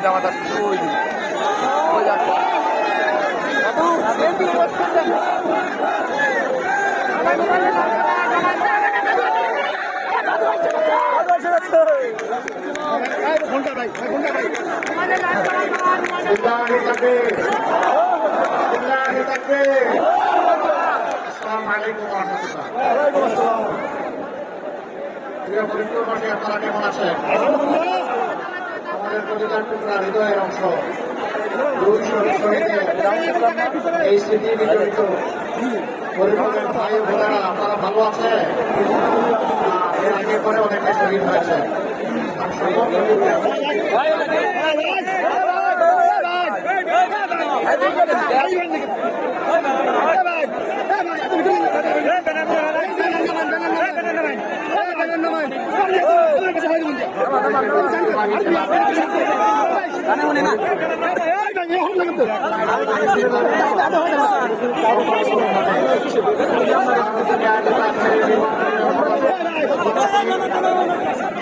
জামাত আসছে ওই দিন ওই যাচ্ছে আপনারা কেমন আছেন? আমাদের প্রতিটার টুকরা হৃদয়ের অংশ এই স্মৃতি বিজড়িত পরিবারের ভাই বোনেরা আপনারা ভালো আছে? এর আগে পরে অনেকে শহীদ হয়েছে।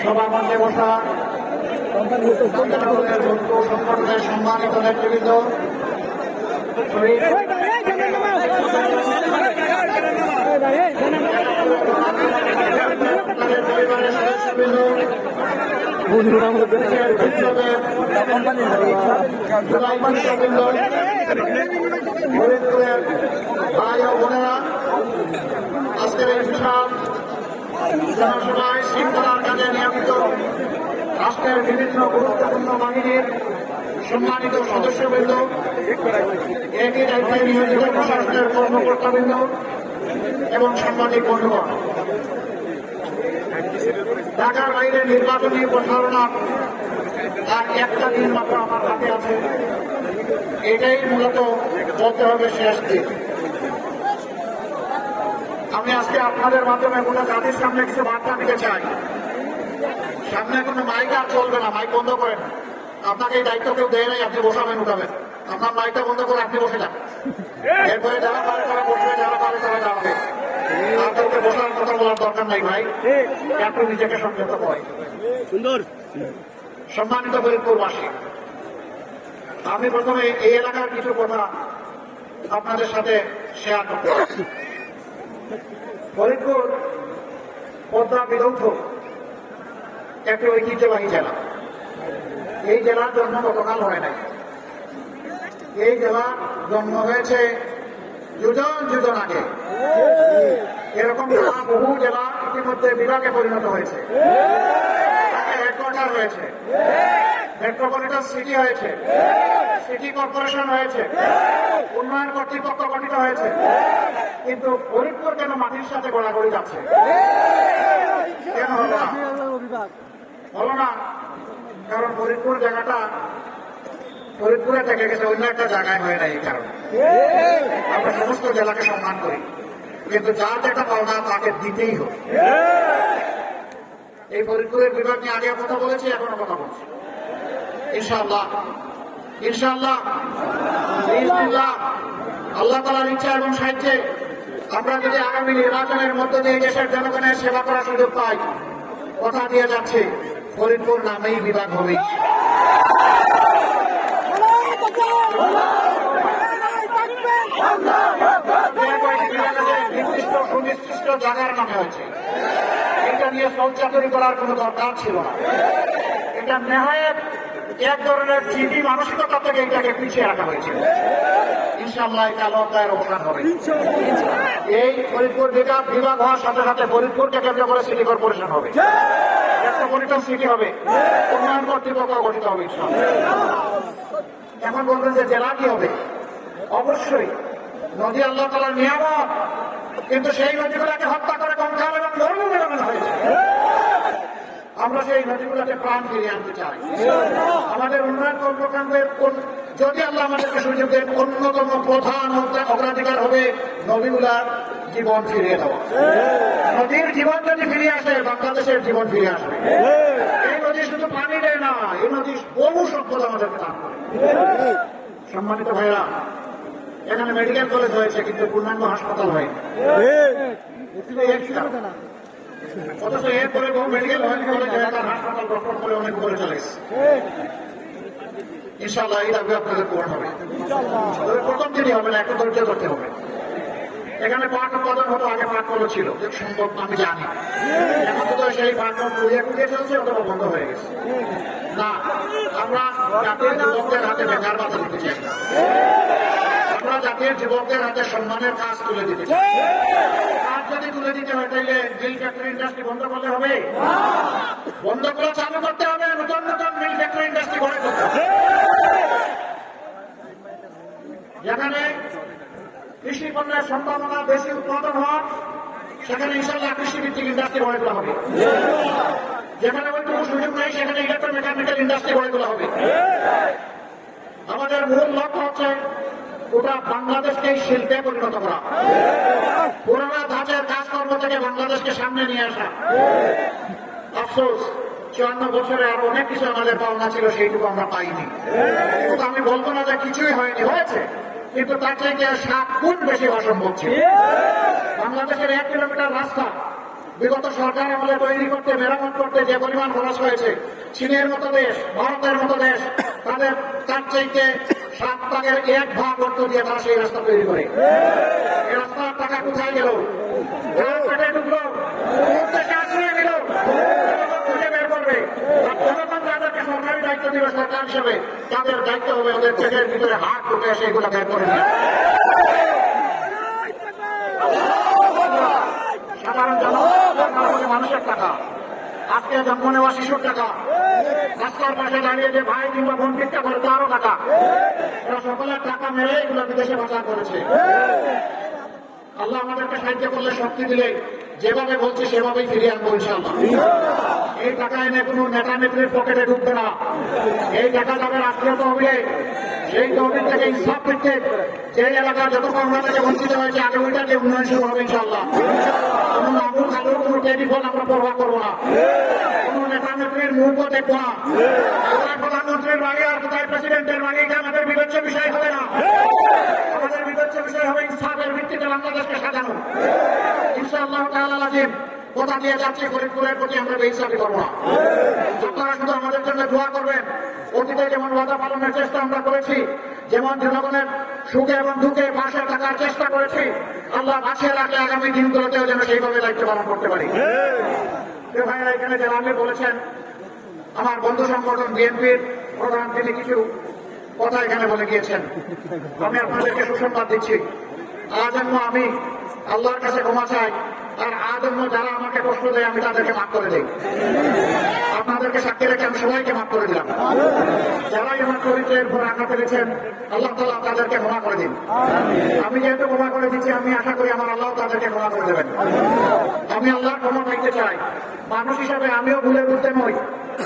সভামঞ্চে বসা সংগঠনের সম্মানিত নেতৃবৃন্দ, পরিবারের সদস্যবৃন্দ, ভাই ও বোনেরা, আজকের এই বিশাল জনসভায় শৃঙ্খলার কাজে নিয়মিত রাষ্ট্রের বিভিন্ন গুরুত্বপূর্ণ বাহিনীর সম্মানিত সদস্যবৃন্দ, একই দায়িত্বে নিয়োজিত প্রশাসনের কর্মকর্তাবৃন্দ এবং সাংবাদিক বন্ধুগণ, ঢাকার বাইরে নির্বাচনী প্রচারণা আর একটা দিন মাত্র আমার হাতে আছে। এটাই মূলত বলতে হবে শেষ দিন। আমি আজকে আপনাদের মাধ্যমে কোনো কাজের সামনে কিছু বার্তা দিতে চাই। সামনে কোনো মাইক আর চলবে না, মাইক বন্ধ করেন। আপনাকে এই দায়িত্ব কেউ দেয় নাই, আপনি বসাবেন উঠাবেন। আপনার মাইকটা বন্ধ করে আপনি বসে যান। এরপরে যারা পারে তারা বসবে, যারা পারে তারা দাঁড়াবে। আপনাকে বসার কথা বলার দরকার নাই ভাই, আপনি নিজেকে সংযত করেন। সুন্দর সম্মানিত ফরিদপুরবাসী, আমি প্রথমে এই এলাকার কিছু কথা আপনাদের সাথে শেয়ার করতে চাই। ফরিদপুর পদ্মা বিধৌত একটি ঐতিহ্যবাহী জেলা। এই জেলার জন্ম গতকাল হয় নাই। এই জেলার জন্ম হয়েছে যুজন আগে। এরকম বহু জেলা ইতিমধ্যে বিভাগে পরিণত হয়েছে, হেডকোয়ার্টার হয়েছে, মেট্রোপলিটন সিটি হয়েছে, সিটি কর্পোরেশন হয়েছে, উন্নয়ন কর্তৃপক্ষ গঠিত হয়েছে। কিন্তু ফরিদপুর কেন মাটির সাথে গড়াগড়ি যাচ্ছে? কেন হলো না? হলো না কারণ ফরিদপুর জায়গাটা ফরিদপুরে থেকে গেছে অন্য একটা জায়গায় হয়ে নাই। এই কারণে আমরা সমস্ত জেলাকে সম্মান করি, কিন্তু যার যেটা পাওনা তাকে দিতেই হবে। এই ফরিদপুরের বিভাগ নিয়ে আগে কথা বলেছি, এখনো কথা বলছি। ইনশাআল্লাহ ইনশাআল্লাহ আল্লাহ তাআলার ইচ্ছা এবং সাহায্যে আমরা যদি আগামী নির্বাচনের মধ্য দিয়ে দেশের জনগণের সেবা করার সুযোগ পাই, কথা দিয়ে যাচ্ছে ফরিদপুর নামেই বিভাগ হবে। নির্দিষ্ট সুনির্দিষ্ট জায়গার নামে হয়েছে। এটা নিয়ে সৌচাতুরি করার কোনো দরকার ছিল না। এটা নেহায়েত এক ধরনের জিবি মানসিকতা থেকে এটাকে পিছিয়ে রাখা হয়েছিল। ইনশাআল্লাহ এটা আল্লাহর অবদান হবে। এই ফরিদপুর বিভাগ হওয়ার সাথে সাথে ফরিদপুরকে কেন্দ্র করে সিটি কর্পোরেশন হবে, মেট্রোপলিটন সিটি হবে, উন্নয়ন কর্তৃপক্ষ গঠিত হবে ইনশাআল্লাহ। এখন বলবেন যে জেলা কি হবে? অবশ্যই নদী আল্লাহ তাআলার নিয়ামত, কিন্তু সেই নদীগুলোকে হত্যা করে কঙ্কাল এবং মরু মেলানো হয়েছে। আমরা সেই নদীগুলোকে প্রাণ ফিরিয়ে আনতে চাই। আমাদের উন্নয়ন কর্মকাণ্ডের যদি আল্লাহ আমাদেরকে সুযোগ দেন, অন্যতম প্রধান অগ্রাধিকার হবে নদীগুলার জীবন ফিরিয়ে দেওয়া। নদীর জীবন যদি ফিরিয়ে আসে, বাংলাদেশের জীবন ফিরে আসবে। এই নদী শুধু পানি দেয় না, এই নদী বহু সম্পদ আমাদেরকে দান করে। সম্মানিত ভাইরা, এখানে মেডিকেল কলেজ হয়েছে কিন্তু পূর্ণাঙ্গ হাসপাতাল হয়নি। অথচ এরপরে বহু মেডিকেল কলেজ হয়ে তার হাসপাতাল গঠন করে অনেক উপরে চলে এসেছে। ইনশাআল্লাহ এই দাবি আপনাদের পূরণ হবে। তবে প্রথম দিনই হবে না, একটু ধৈর্য ধরতে হবে। এখানে পাট উৎপাদন হতো, আগে পাট কল ছিল, সম্ভব আমি জানি। এখন তো সেই পাট কল কুড়িয়ে চলছে, অথবা বন্ধ হয়ে গেছে। না, আমরা জাতীয় যুবকদের হাতে বেকার বাধা দিতে চাই না। আমরা জাতীয় যুবকদের হাতে সম্মানের কাজ তুলে দিতে চাই। কাজ যদি তুলে দিতে হয় তাহলে মিল ফ্যাক্টরি ইন্ডাস্ট্রি বন্ধ করলে হবে? বন্ধ করে চালু করতে হবে, নতুন নতুন মিল ফ্যাক্টরি ইন্ডাস্ট্রি গড়ে তুলতে হবে। যেখানে কৃষি পণ্যের সম্ভাবনা বেশি উৎপাদন হয়, সেখানে ইনশাল্লাহ কৃষিভিত্তিক ইন্ডাস্ট্রি গড়ে তোলা হবে। যেখানে ওইটুকু সুযোগ নেই, সেখানে ইলেকট্রোমেকানিক্যাল ইন্ডাস্ট্রি গড়ে তোলা হবে। আমাদের মূল লক্ষ্য হচ্ছে ওটা বাংলাদেশকে শিল্পে পরিণত করা, পুরোনো ধাঁচের কাজকর্ম থেকে বাংলাদেশকে সামনে নিয়ে আসা। আফসোস 54 বছরে আরো অনেক কিছু আমাদের পাওনা ছিল, সেইটুকু আমরা পাইনি। কিন্তু আমি বলবো না যে কিছুই হয়নি, হয়েছে, কিন্তু তার থেকে 7 গুণ বেশি অসম্ভব ছিল। বাংলাদেশের 1 কিলোমিটার রাস্তা বিগত সরকার আমলে তৈরি করতে, মেরামত করতে যে পরিমাণ খরচ হয়েছে, চীনের মতো দেশ, ভারতের মতো দেশ, তাদের তার চাইতে 7 ভাগের 1 ভাগ অর্থ দিয়ে তারা সেই রাস্তা তৈরি করে। এই রাস্তার টাকা কোথায় গেল? পেটে ঢুকলো, আশ্রয় নিল, খুঁজে বের করবে। আর জনগণ যাদেরকে সরকারি দায়িত্ব দিবে সরকার হিসেবে, তাদের দায়িত্ব হবে ওদের পেটের ভিতরে হাত ঢুকে এসে এগুলো বের করে নেওয়া। সাধারণ জনগণ মানুষের টাকা, আজকে জন্ম নেওয়া শিশুর টাকা, রাস্তার পাশে দাঁড়িয়ে যে ভাই কিংবা বোন ভিক্ষা করে তারও টাকা, এরা সকলের টাকা মেরে এগুলো বিদেশে পাচার করেছে। আল্লাহ আমাদেরকে সাহায্য করলে, শক্তি দিলে, যেভাবে বলছে সেভাবেই ফিরিয়ে আনবো ইনশাআল্লাহ। এই টাকা এনে কোনো নেতা নেত্রীর পকেটে ঢুকবে না। এই টাকা যাবে রাষ্ট্রীয় তহবিলে। সেই তহবিল থেকে ইনসাফ ভিত্তিক যে এলাকা যত আমরা থেকে বঞ্চিত হয়েছে, আগে ওইটাকে উন্নয়ন শুরু হবে ইনশাআল্লাহ। কোনো মামুর খালুর কোনো টেলিফোন আমরা পরোয়া করবো না, কোনো নেতা নেত্রীর মুখ দেখবো না। কোথায় প্রধানমন্ত্রীর বাড়ি আর কোথায় প্রেসিডেন্টের বাড়ি, এটা আমাদের বিবেচ্য বিষয় হবে না। আমাদের বিবেচ্য বিষয় হবে ইনসাফের ভিত্তিতে বাংলাদেশকে সাজানো। ইনশাআল্লাহ তাআলা আজিম কথা দিয়ে যাচ্ছি, ফরিদপুরের প্রতি আমরা বেইনসাফি করবো না। আপনারা শুধু আমাদের জন্য দোয়া করবেন। অতীতে যেমন ওয়াদা পালনের চেষ্টা আমরা করেছি, যেমন জনগণের সুখে এবং দুঃখে পাশে থাকার চেষ্টা করেছি, আল্লাহ বাঁচিয়ে রাখলে আগামী দিনগুলোতেও যেন সেইভাবে দায়িত্ব পালন করতে পারি। ভাইয়েরা এখানে যারা আগে বলেছেন, আমার বন্ধু সংগঠন বিএনপির প্রধান তিনি কিছু কথা এখানে বলে গিয়েছেন। আমি আপনাদেরকে সুসংবাদ দিচ্ছি, আজন্ম আমি আল্লাহর কাছে ক্ষমা চাই, আর আজন্ম যারা আমাকে কষ্ট দেয় আমি তাদেরকে মাফ করে দিই। আপনাদেরকে সাক্ষী রেখে আমি সবাইকে মাফ করে দিলাম। যারাই আমার চরিত্রের উপর আঘাত পেরেছেন, আল্লাহ তাআলা তাদেরকে ক্ষমা করে দিন। আমি যেহেতু ক্ষমা করে দিচ্ছি, আমি আশা করি আমার আল্লাহ তাদেরকে ক্ষমা করে দেবেন। আমি আল্লাহর ক্ষমা পাইতে চাই। মানুষ হিসাবে আমিও ভুলের ঊর্ধ্বে নই।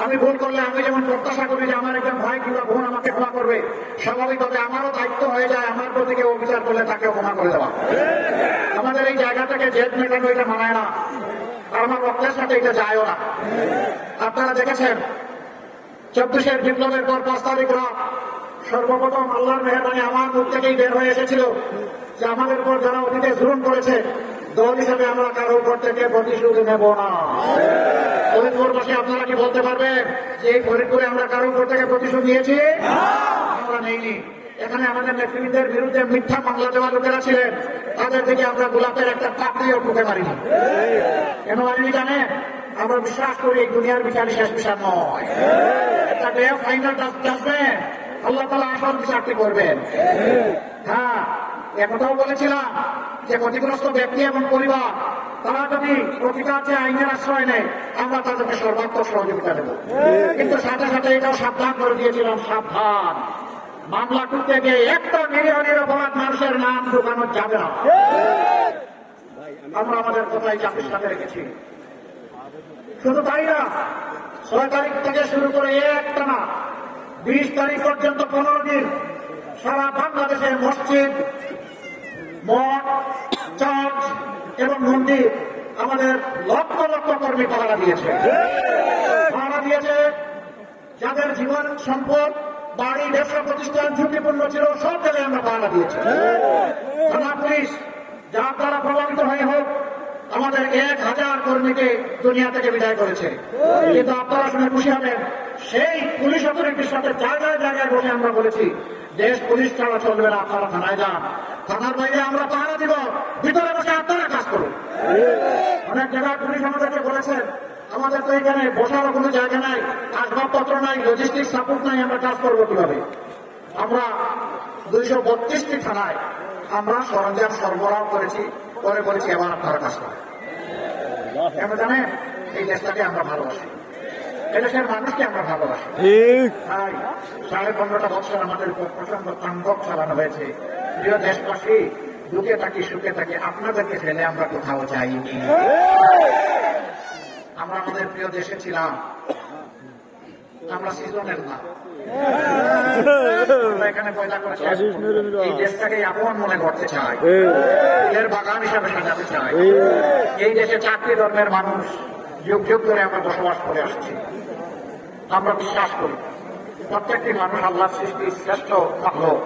আমি ভুল করলে আমি যেমন প্রত্যাশা করি যে আমার একজন ভাই কিংবা বোন আমাকে ক্ষমা করবে, স্বাভাবিকভাবে আমারও দায়িত্ব হয়ে যায় আমার প্রতি কেউ অবিচার করলে তাকেও ক্ষমা করে দেওয়া। আমাদের এই জায়গাটাকে জেদ মেটানো এটা মানায় না, আর আমার রক্তের সাথে এটা যায়ও না। আপনারা দেখেছেন 24 বিপ্লবের পর 5 তারিখ রাত সর্বপ্রথম আল্লাহর মেহেরবানি আমার মুখ থেকেই বের হয়ে এসেছিল যে আমাদের উপর যারা অতীতে জুলুম করেছে, দল হিসেবে আমরা কারো উপর থেকে প্রতিশোধ নেব না। ফরিদপুরবাসী আপনারা কি বলতে পারবেন যে এই ফরিদপুরে আমরা কারো উপর থেকে প্রতিশোধ নিয়েছি? আমরা নেইনি। এখানে আমাদের নেতৃত্বের বিরুদ্ধে মিথ্যা মামলা দেওয়া লোকেরা ছিলেন, তাদের থেকে আমরা গোলাপের একটা পাপড়িও ঠুকে পারিনি। কেন পারিনি জানেন? আমরা বিশ্বাস করি এই দুনিয়ার বিচারই শেষ বিচার নয়, একটা ডে ফাইনাল জাজমেন্ট, আল্লাহ তাআলা আসল বিচারটি করবেন। হ্যাঁ, একথাও বলেছিলাম যে ক্ষতিগ্রস্ত ব্যক্তি এবং পরিবার তারা যদি প্রতিকার যে আইনের আশ্রয় নেয়, আমরা তাদেরকে সর্বাত্মক সহযোগিতা দেব। কিন্তু সাথে সাথে এটাও সাবধান করে দিয়েছিলাম, সাবধান, মামলা করতে গিয়ে একটা নিরীহ নিরপরাধ মানুষের নাম ঢোকানো যাবে না। আমরা আমাদের কথাই জাতির সাথে রেখেছি। শুধু তাই না, 6 তারিখ থেকে শুরু করে একটানা 20 তারিখ পর্যন্ত 15 দিন সারা বাংলাদেশের মসজিদ, মঠ, চার্চ এবং মন্দির আমাদের লক্ষ লক্ষ কর্মী পাহারা দিয়েছে। যাদের জীবন সম্পদ, বাড়ি, ব্যবসা প্রতিষ্ঠান ঝুঁকিপূর্ণ ছিল, সব জায়গায় আমরা পাহারা দিয়েছি। থানা পুলিশ যার দ্বারা প্রভাবিত হয়ে হোক, আমাদের 1000 কর্মীকে দুনিয়া থেকে বিদায় করেছে। কিন্তু আপনারা শুনে খুশি হবেন, সেই পুলিশ অথরিটির সাথে জায়গায় জায়গায় বসে আমরা বলেছি দেশ পুলিশ ছাড়া চলবে না, আপনারা থানায় যান, থানার বাইরে আমরা পাহারা দিব, ভিতরে বসে আপনারা কাজ করুন। অনেক জায়গায় পুলিশ আমাদেরকে বলেছেন আমাদের তো এখানে বসারও কোনো জায়গা নাই, আসবাবপত্র নাই, লজিস্টিক সাপোর্ট নাই, আমরা কাজ করবো কিভাবে? আমরা 232টি থানায় আমরা সরঞ্জাম সরবরাহ করেছি, পরে বলেছি এবার আপনারা কাজ করেন। কেন জানেন? এই দেশটাকে আমরা ভালোবাসি, এদেশের মানুষকে আমরা ভালোবাসি। তাই 15.5 বছর আমাদের উপর প্রচন্ড তাণ্ডব চালানো হয়েছে। প্রিয় দেশবাসী, দুঃখে থাকি সুখে থাকি, আপনাদেরকে ফেলে আমরা কোথাও যাইনি। আমরা আমাদের প্রিয় দেশে ছিলাম, আমরা সিজনের না। এখানে পয়দা করেছে এই দেশটাকে আপন মনে করতে চাই, এর বাগান হিসাবে সাজাতে চাই। এই দেশে 4টি ধর্মের মানুষ যুগ যুগ ধরে আমরা বসবাস করে আসছি। আমরা বিশ্বাস করি প্রত্যেকটি মানুষ আল্লাহর সৃষ্টি শ্রেষ্ঠ মাখলুক,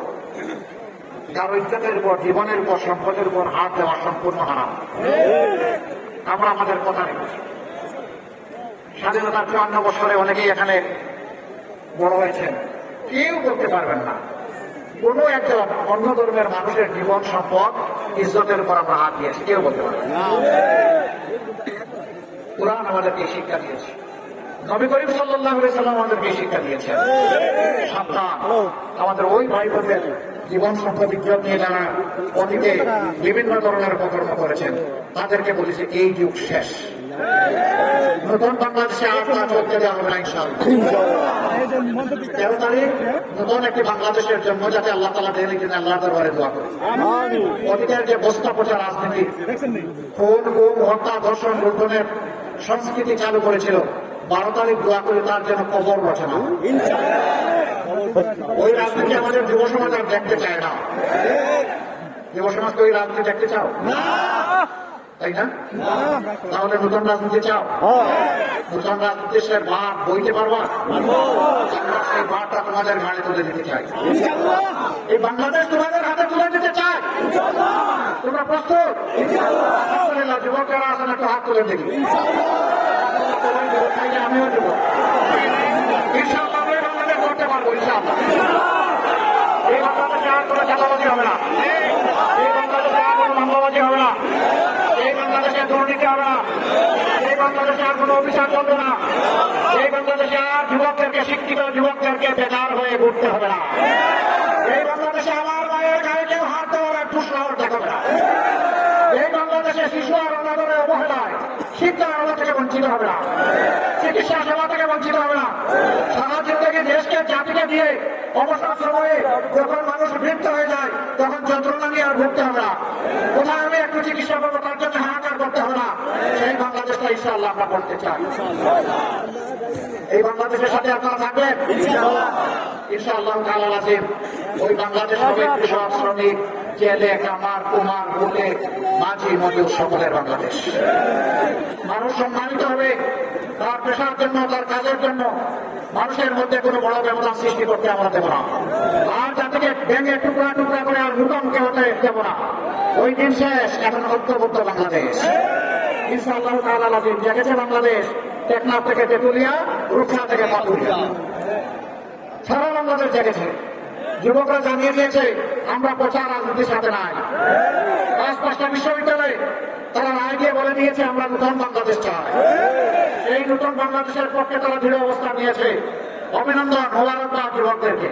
যার ইজ্জতের উপর, জীবনের উপর, সম্পদের উপর হাত দেওয়া সম্পূর্ণ হারাম। আমরা আমাদের কথা রেখেছি। স্বাধীনতার 54 বছরে অনেকেই এখানে বড় হয়েছেন, কেউ বলতে পারবেন না কোন একজন অন্য ধর্মের মানুষের জীবন, সম্পদ, ইজ্জতের উপর আমরা হাত দিয়েছি, কেউ বলতে পারবেন না। কুরআন আমাদেরকে শিক্ষা দিয়েছে, নবী করিম সাল্লাল্লাহু আলাইহি সাল্লাম আমাদেরকে শিক্ষা দিয়েছেন। সাবধান, আমাদের ওই ভাই বোনদের জীবন, সম্পদ, ইজ্জত নিয়ে যারা অতীতে বিভিন্ন ধরনের অপকর্ম করেছেন, তাদেরকে বলেছে এই যুগ শেষ। নতুন বাংলাদেশে আর তা চলতে দেওয়া হবে না ইনশাআল্লাহ। 13 তারিখ নতুন একটি বাংলাদেশের জন্য যাতে আল্লাহ তাআলা দেন, এই জন্য আল্লাহর দরবারে দোয়া করি। অতীতের যে বস্তা পচা রাজনীতি, খুন, গুম, হত্যা, ধর্ষণ, লুণ্ঠনের সংস্কৃতি চালু করেছিল, 12 তারিখ দোয়া করে তার জন্য কবর রচনা। ওই রাজনীতি আমাদের যুব সমাজ আর দেখতে চায় না। যুব সমাজকে ওই রাজনীতি দেখতে চাও, তাই না? তাহলে নতুন রাজনীতি চাও? নতুন রাজনীতির সে ভাগ বইতে পারবা? সেই ভাগটা তোমাদের ঘাড়ে তুলে দিতে চাই। এই বাংলাদেশ তোমাদের হাতে তুলে দিতে চাই। তোমরা প্রস্তুত? যুবকেরা আছেন, একটু হাত তুলে দেখি। আমিও যুবক, ইনশাআল্লাহ আমরা বাংলাদেশ করতে পারবো। ইনশাআল্লাহ এই বাংলাদেশে আর কোনো চাঁদাবাজি হবে না, এই বাংলাদেশে আর কোনো মামলাবাজি হবে না, এই বাংলাদেশে দুর্নীতি হবে না, এই বাংলাদেশে আর কোনো অভিশাপ চলবে না, এই বাংলাদেশে আর যুবকদেরকে, শিক্ষিত যুবকদেরকে বেকার হয়ে ঘুরতে হবে না, এই বাংলাদেশে আমার মায়ের গায়ে কেউ হাত দেওয়ার একটু সাহস দেখাবে না, এই বাংলাদেশে শিশু আর অনাদরে অবহেলায় শিক্ষার আলো থেকে বঞ্চিত হবে না, চিকিৎসা সেবা থেকে বঞ্চিত হবে না। সারা জিন্দগি দেশকে, জাতিকে দিয়ে অবসর সময়ে যখন মানুষ বৃদ্ধ হয়ে যায়, তখন যন্ত্রণা নিয়ে আর ভুগতে হবে না। কোথায় আমি একটু চিকিৎসা করবো তার জন্য হাহাকার করতে হবে না। সেই বাংলাদেশটা ইনশাআল্লাহ আমরা করতে চাই। এই বাংলাদেশের সাথে আপনারা থাকবেন ইনশাআল্লাহ তাআলা আজিম। ওই বাংলাদেশ হবে কৃষক, শ্রমিক, জেলে, কামার, কুমার, বুকে, মাঝি, মজুর, সকলের বাংলাদেশ। মানুষ সম্মানিত হবে তার পেশার জন্য, তার কাজের জন্য। মানুষের মধ্যে কোনো বড় ব্যবধান সৃষ্টি করতে আমরা দেব না। আর জাতিকে ভেঙে টুকরা টুকরা করে আর মুখোমুখি হতে দেব না। ওই দিন শেষ, এখন ঐক্যবদ্ধ বাংলাদেশ ইনশাআল্লাহ তাআলা আজিম। জেগেছে বাংলাদেশ, টেকনাফ থেকে তেঁতুলিয়া, রূপসা থেকে পাতুরিয়া, সারা বাংলাদেশ জেগেছে। যুবকরা জানিয়ে দিয়েছে আমরা প্রচার রাজনীতির সাথে নাই। 5টা বিশ্ববিদ্যালয়ে তারা রায় দিয়ে বলে দিয়েছে আমরা নতুন বাংলাদেশ চাই। এই নতুন বাংলাদেশের পক্ষে তারা দৃঢ় অবস্থান নিয়েছে। অভিনন্দন, মোবারকবাদ যুবকদেরকে।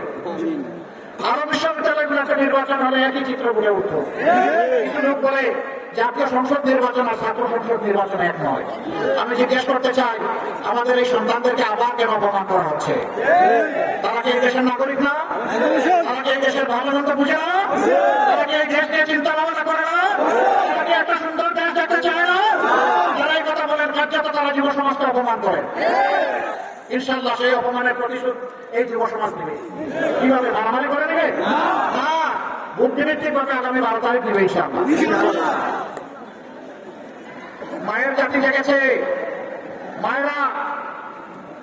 আরো বিশ্ববিদ্যালয়গুলোতে নির্বাচন হলে একই চিত্র ফুটে উঠত। কিছু লোক বলে জাতীয় সংসদ নির্বাচন আর ছাত্র সংসদ নির্বাচন এক নয়। আমি জিজ্ঞেস করতে চাই, আমাদের এই সন্তানদেরকে আবার কেন অপমান করা হচ্ছে? তারা কি এই দেশের নাগরিক না? তারা কি এই দেশের ভালো মন্দ বুঝে না? তারা কি এই দেশ নিয়ে চিন্তা ভাবনা করে না? তারা কি একটা সুন্দর দেশ দেখতে চায় না? যারা এই কথা বলেন কার্যত তারা যুব সমাজকে অপমান করে। ইনশাআল্লাহ সেই অপমানের প্রতিশোধ এই যুব সমাজ নেবে। কিভাবে? মারামারি করে নেবে না, বুদ্ধিভিত্তিক ভাবে আগামী 12 তারিখ নেবে ইনশাআল্লাহ। মায়ের জাতি জেগেছে। মায়েরা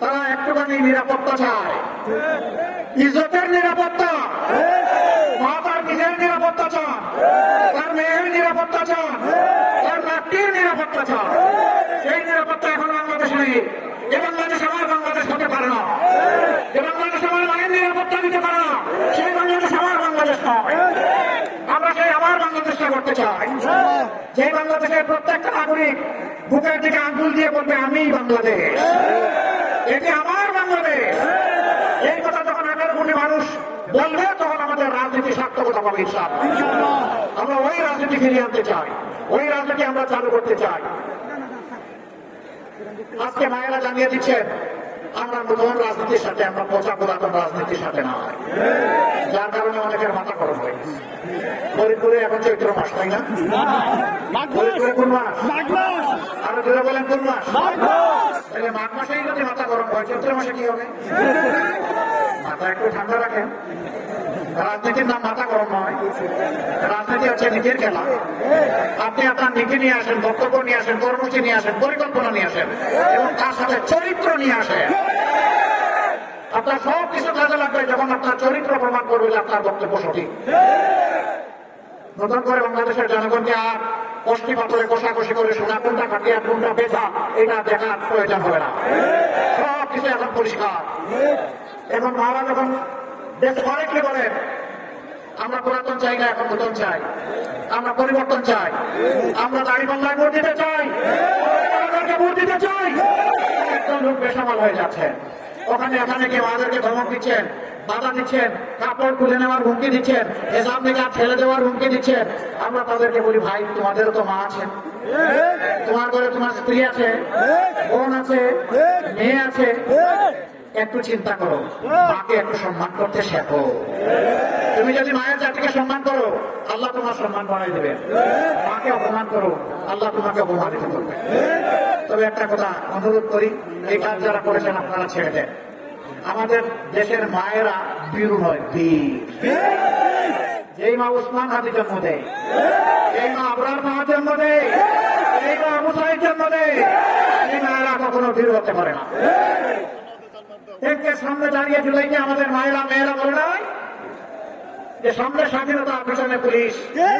তারা একটুখানি নিরাপত্তা চায়, ইজ্জতের নিরাপত্তা। মা তার নিজের নিরাপত্তা চান, তার মেয়ের নিরাপত্তা চান, তার জাতির নিরাপত্তা চায়, সেই নিরাপত্তা এখন বাংলাদেশে নেই। যে বাংলাদেশ আমার বাংলাদেশ হতে পারে না, যে বাংলাদেশ আমার মায়ের নিরাপত্তা দিতে পারে না, সেই বাংলাদেশ আমার বাংলাদেশ নয়। আমরা সেই আমার বাংলাদেশটা করতে চাই, যে বাংলাদেশের প্রত্যেকটা নাগরিক বুকের দিকে আঙ্গুল দিয়ে বলবে আমি বাংলাদেশ, এটি আমার বাংলাদেশ। এই কথা যখন 18 কোটি মানুষ বলবে তখন আমাদের রাজনীতি সার্থকতা পাবে ইনশাআল্লাহ। আমরা ওই রাজনীতি ফিরিয়ে আনতে চাই, ওই রাজনীতি আমরা চালু করতে চাই। আজকে মায়েরা জানিয়ে দিচ্ছেন আমরা নতুন রাজনীতির সাথে, আমরা পচা পুরাতন রাজনীতির সাথে না হয়, যার কারণে অনেকের মাথা গরম হয়ে গেছে। ফরিদপুরে এখন চৈত্র মাস, তাই না? ফরিদপুরে কোন মাস? আরো জোরে বলেন কোন মাস? তাহলে মাঘ মাসেই যদি মাথা গরম হয়, চৈত্র মাসে কি হবে? মাথা একটু ঠান্ডা রাখেন। রাজনীতির নাম মাথা গরম নয়, রাজনীতি হচ্ছে নীতির খেলা। আপনি আপনার নীতি নিয়ে আসেন, বক্তব্য নিয়ে আসেন, কর্মসূচি নিয়ে আসেন, পরিকল্পনা নিয়ে আসেন এবং তার সাথে চরিত্র নিয়ে আসেন। আপনার সব কিছু কাজে লাগবে যখন আপনার চরিত্র প্রমাণ করবে যে আপনার বক্তব্য সঠিক। নতুন করে বাংলাদেশের জনগণকে আর কষ্টি পাথরে কষাকষি করে সোনা কোনটা কাটিয়া কোনটা বেচা এটা দেখার প্রয়োজন হবে না। সব কিছু এখন পরিষ্কার। এখন মারা যখন দেশ অনেকে বলেন আমরা পুরাতন চাই না, এখন নতুন চাই, আমরা পরিবর্তন চাই, আমরা দাঁড়িপাল্লায় ভোট দিতে চাই, ভোট দিতে চাই। একজন লোক বেসামাল হয়ে যাচ্ছে, ওখানে এখানে কেউ আমাদেরকে ধমক দিচ্ছেন, বাধা দিচ্ছেন, কাপড় তুলে নেওয়ার হুমকি দিচ্ছেন, এসব থেকে ছেড়ে দেওয়ার হুমকি দিচ্ছেন। আমরা তাদেরকে বলি ভাই তোমাদেরও তো মা আছে, তোমার ঘরে তোমার স্ত্রী আছে, বোন আছে, মেয়ে আছে, একটু চিন্তা করো, মাকে একটু সম্মান করতে শেখো। তুমি যদি মায়ের জাতিকে সম্মান করো আল্লাহ তোমার সম্মান বাড়াই দেবে, মাকে অপমান করো আল্লাহ তোমাকে অপমানিত করবে। তবে একটা কথা অনুরোধ করি, এই কাজ যারা করেছেন আপনারা ছেড়ে দেন। আমাদের দেশের মায়েরা বীর নয়, বীর। যেই মা উসমান হাদি জন্ম দেয়, এই মা আবরার মা জন্ম দেয়, এই মা আবু সাইদ জন্ম দেয়, এই মায়েরা কখনো বীর হতে পারে না। সামনে দাঁড়িয়ে জুলাইকে আমাদের মায়েরা মেয়েরা বলে নাই যে সামনে স্বাধীনতা, পিছনে পুলিশ,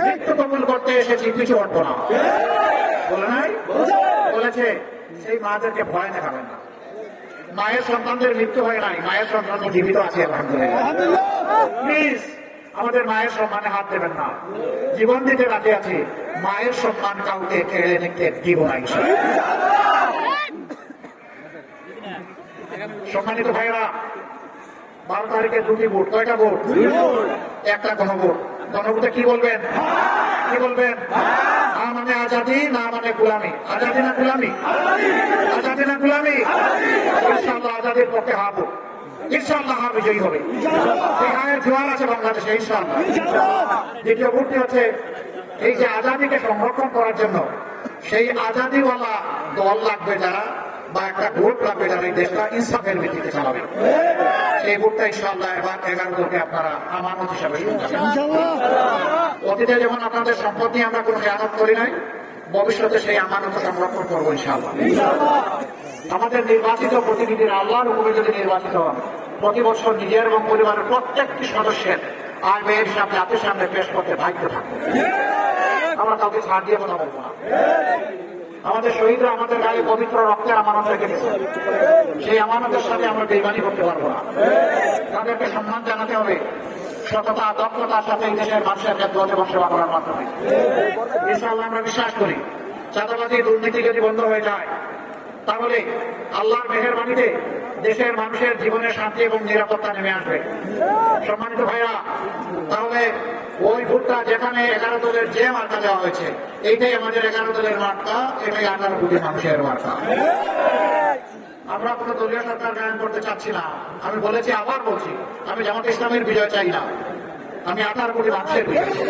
মৃত্যু কবুল করতে এসেছি, পিছু হটবো না, বলে নাই? বলেছে। সেই মাদেরকে ভয় দেখাবেন না। মায়ের সন্তানদের মৃত্যু হয় নাই, মায়ের সন্তান জীবিত আছে আলহামদুলিল্লাহ। প্লিজ আমাদের মায়ের সম্মানে হাত দেবেন না, জীবন দিতে রাখে আছে, মায়ের সম্মান কাউকে কেড়ে নিতে দিব না। সম্মানিত ভাইরা, 12 তারিখে 2টি ভোট, কয়টা ভোট? একটা গণভোট। গণভোটে কি বলবেন? কি বলবেন? না মানে আজাদি, না মানে গোলামি। আজাদি না গোলামি? আজাদি না গোলামি? ইনশাআল্লাহ আজাদির পক্ষে হাবো, ইনশাআল্লাহ হার বিজয়ী হবে। এই হায়ের জোয়ার আছে বাংলাদেশে ইনশাআল্লাহ। দ্বিতীয় ভোটটি হচ্ছে এই যে আজাদিকে সংরক্ষণ করার জন্য সেই আজাদিওয়ালা দল লাগবে যারা, বা একটা ভোট লাগবে যারা এই দেশটা ইনসাফের ভিত্তিতে চালাবে। সেই ভোটটা ইনশাআল্লাহ এবার 11 লোকে আপনারা আমানত হিসাবে শুনছেন। অতীতে যেমন আপনাদের সম্পদ নিয়ে আমরা কোনো খেয়ানত করি নাই, ভবিষ্যতে সেই আমানত সংরক্ষণ করবো ইনশাআল্লাহ। আমাদের নির্বাচিত প্রতিনিধিরা আল্লাহর হুকুমে যদি নির্বাচিত হন, প্রতি বছর নিজের এবং পরিবারের প্রত্যেকটি সদস্যের আয় ব্যয়ের হিসাব জাতির সামনে পেশ করতে বাধ্য থাকবে। আমরা কাউকে ছাড় দিয়ে কথা বলবো না। আমাদের শহীদরা আমাদের গায়ে পবিত্র রক্তের আমানত রেখে গেছে, সেই আমানতের সাথে আমরা বেইমানি করতে পারবো না। তাদেরকে সম্মান জানাতে হবে, সততা দক্ষতার সাথে এই দেশের মানুষের খেদমত এবং সেবা করার মাধ্যমে। ইনশাআল্লাহ আমরা বিশ্বাস করি চাঁদাবাজি, দুর্নীতি যদি বন্ধ হয়ে যায় তাহলে আল্লাহর মেহেরবানিতে দেশের মানুষের জীবনের শান্তি এবং নিরাপত্তা নেমে আসবে। সম্মানিত ভাইরা, তাহলে ওই ভোটটা যেখানে 11 দলের যে মার্কা দেওয়া হয়েছে, এইটাই আমাদের 11 দলের মার্কা, এটাই 18 কোটি মানুষের মার্কা। আমরা কোনো দলীয় সরকার কায়েম করতে চাচ্ছি না। আমি বলেছি, আবার বলছি, আমি জামাত ইসলামের বিজয় চাই না, আমি 18 কোটি মানুষের বিজয় চাই।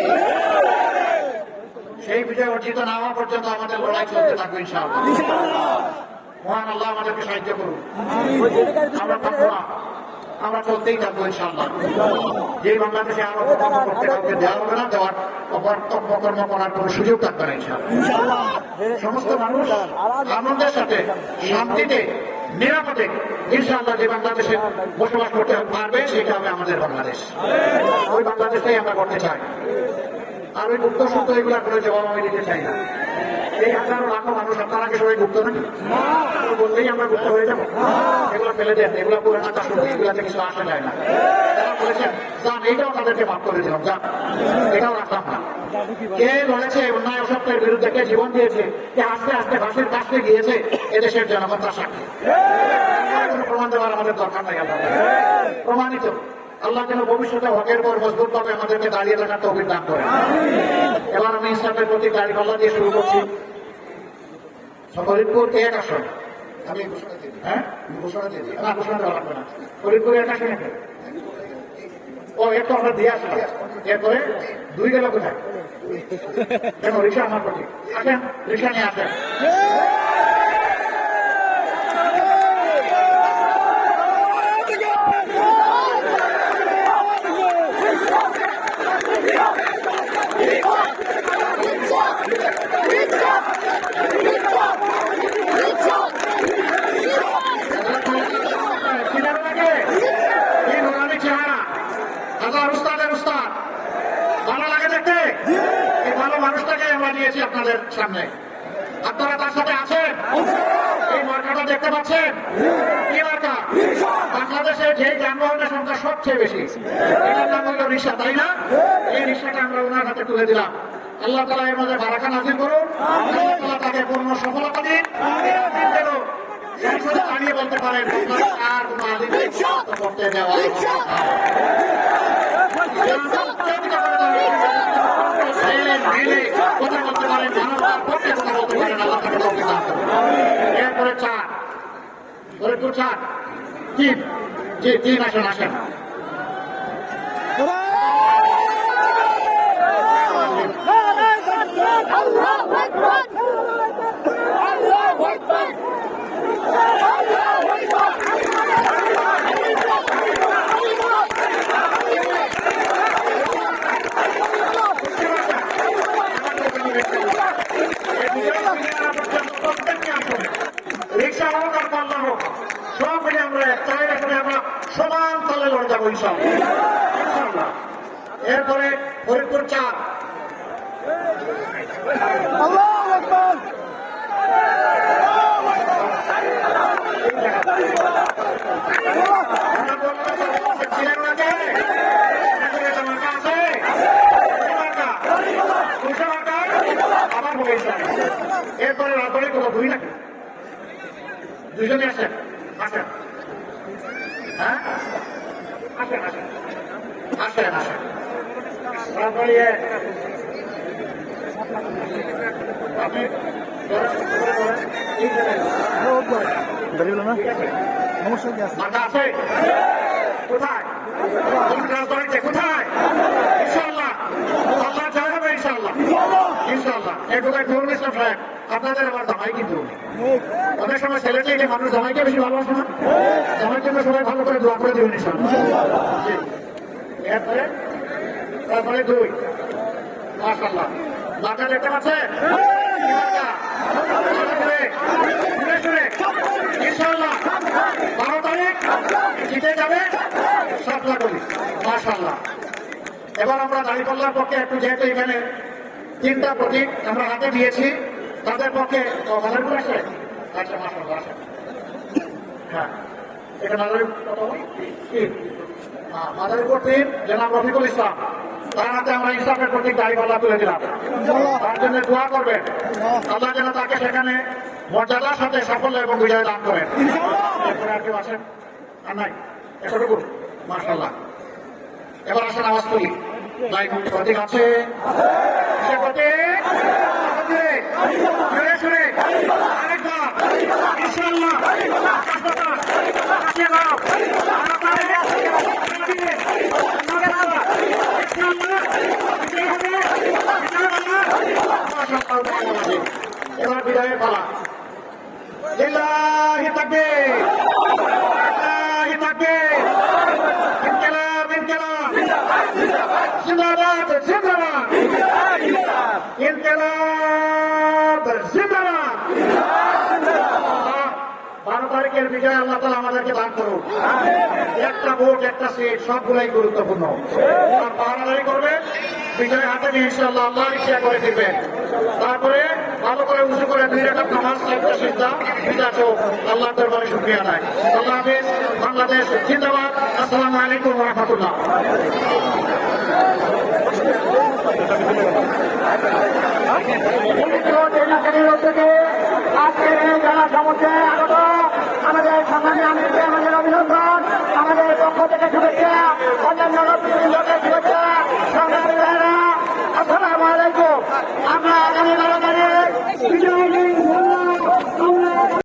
সেই বিজয় অর্জিত না হওয়া পর্যন্ত আমাদের লড়াই চলতে থাকবে ইনশাআল্লাহ। মহান আল্লাহ আমাদেরকে সাহায্য করুন। আমরা থাকবো না, আমরা চলতেই থাকবো ইনশাআল্লাহ। যে বাংলাদেশে আরো কর্ম করতে কাউকে দেওয়া হবে না, দেওয়ার অপকর্ম করার কোনো সুযোগ থাকবে না ইনশাআল্লাহ। সমস্ত মানুষ আনন্দের সাথে, শান্তিতে, নিরাপদে ইনশাআল্লাহ যে বাংলাদেশে বসবাস করতে পারবে সেটা হবে আমাদের বাংলাদেশ। ওই বাংলাদেশটাই আমরা করতে চাই। আর ওই মুক্ত সত্য এগুলা করে জবাব আমি দিতে চাই না। এই হাজারো লাখো মানুষ আপনারা কি সবাই গুপ্ত নাকি? বললেই আমরা গুপ্ত হয়ে যাবো? এগুলো ফেলে দেন, এগুলো পুরানো কাশুন, এগুলাতে কিছু আসা যায় না। তারা বলেছেন যান, এইটাও তাদেরকে মাফ করে দিলাম, যান, এটাও রাখলাম না। কে লড়েছে অন্যায় অসত্যের বিরুদ্ধে, কে জীবন দিয়েছে, কে আস্তে আস্তে ফাঁসির কাছে গিয়েছে, এদেশের জনগণ তার সাক্ষী। কোনো প্রমাণ দেওয়ার আমাদের দরকার নাই, আল্লাহ প্রমাণিত। আল্লাহ যেন ভবিষ্যতে হকের পর মজবুত ভাবে আমাদেরকে দাঁড়িয়ে থাকার তৌফিক দান করে। এবার আমি ইসলামের প্রতি দাঁড়িপাল্লা দিয়ে শুরু করছি। ফরিদপুর 1 আসন, আমি ঘোষণা দিয়ে দিই। হ্যাঁ, ঘোষণা দিয়ে দিই। না, ঘোষণা দেওয়া লাগবে না। ফরিদপুর 1 আসন এখানে। ও, একটু আমরা দিয়ে আসলাম। এরপরে 2 গেল কোথায়? কেন রিক্সা আমার প্রতি আসেন, রিক্সা নিয়ে আসেন। আপনাদের সামনে আপনারা তার সাথে আছেন। এই মার্কাটা দেখতে পাচ্ছেন, কি মার্কা? বাংলাদেশে যে যানবাহনের সংখ্যা সবচেয়ে বেশি, এটার নাম হলো রিক্সা, তাই না? এই রিক্সাটা আমরা ওনার হাতে তুলে দিলাম। আল্লাহ তাআলা এর মধ্যে বারাকা নাযিল করুন, আল্লাহ তাআলা তাকে পূর্ণ সফলতা দিন। সংসদে দাঁড়িয়ে বলতে পারেন আর কোন আলিম করতে দেওয়া কথা বলতে পারেন, মানবতার পক্ষে কথা বলতে পারেন, আল্লাহ তাকে তৌফিক দান করুন। এরপরে 4 ফরিদপুর 4 3 আসেন, আসেন। রিক্সা হোক আর পাল্লা হোক, সব মিলে আমরা চাই এখানে আমরা সমান তালে লড়ে যাবো ইনশাআল্লাহ। এরপরে ফরিদপুর 4 এরপরে রাজবাড়ি কোথাও 2 নাকি? 2জনই আসেন, আসেন। হ্যাঁ, আসেন আসেন আসেন আসেন। রাজবাড়ি আপনি মাথা আছে কোথায়? রাজবাড়িতে কোথায়? ইনশাআল্লাহ আল্লাহ জয় হবে, ইনশাআল্লাহ ইনশাআল্লাহ। এই কোথায় ধরুন ইসলাম সাহেব, আপনাদের আমার জামাই কিন্তু অনেক সময় ছেলেকে যে মানুষ জামাইকে বেশি ভালোবাসে না, জামাই জন্য সবাই ভালো করে দোয়া করে দেবেন ইনশাআল্লাহ। এরপরে তারপরে 2 মাশাআল্লাহ, মাথা দেখতে পাচ্ছেন ইনশাআল্লাহ 12 তারিখ জিতে যাবে 7 লাখ মাশাআল্লাহ। এবার আমরা দাঁড়িপাল্লার পক্ষে একটু, যেহেতু এখানে 3টা প্রতীক আমরা হাতে দিয়েছি, তাদের পক্ষে মাদারীপুর আসে। আচ্ছা মাশাআল্লাহ, আসেন। হ্যাঁ, এটা মাদারীপুর 3 জনাব রফিকুল ইসলাম, তার হাতে আমরা ইসলামের প্রতীক দাঁড়িপাল্লা তুলে দিলাম। তার জন্য দোয়া করবেন, আল্লাহ যেন তাকে সেখানে মর্যাদার সাথে সাফল্য এবং বিজয় দান করেন। এরপরে আর কেউ আসেন? আর নাই, এতটুকু মাশাআল্লাহ। এবার আসেন আওয়াজ তুলি, ভাই প্রতীক আছে? এবার বিদায়ের পালা। লিল্লাহি তাকবীর, লিল্লাহি তাকবীর, ইনকিলাব ইনকিলাব, জিন্দাবাদ জিন্দাবাদ, ইনকিলাব জিন্দাবাদ। 12 তারিখের বিজয় আল্লাহ তাআলা আমাদেরকে দান করুন। একটা ভোট, একটা সিট, সবগুলাই গুরুত্বপূর্ণ। আর পাহারাদারি করবে, বিজয় হাতে নিয়ে ইনশাআল্লাহ আল্লাহর ইচ্ছা করে দিবেন। তারপরে ভালো করে উঁচু করে 2 রাকাত নামাজ, 4টা সিজদা, বিদা চোখ আল্লাহর দরবারে শুকরিয়া আদায়। আল্লাহ হাফেজ। বাংলাদেশ জিন্দাবাদ। আসসালামু আলাইকুম ওয়া রাহমাতুল্লাহ। আজকের এই জেলা সমুদ্রে আগত আমাদের সংগ্রামী আমিরকে আমাদের অভিনন্দন, আমাদের পক্ষ থেকে শুভেচ্ছা, অন্যান্য লোককে শুভেচ্ছা।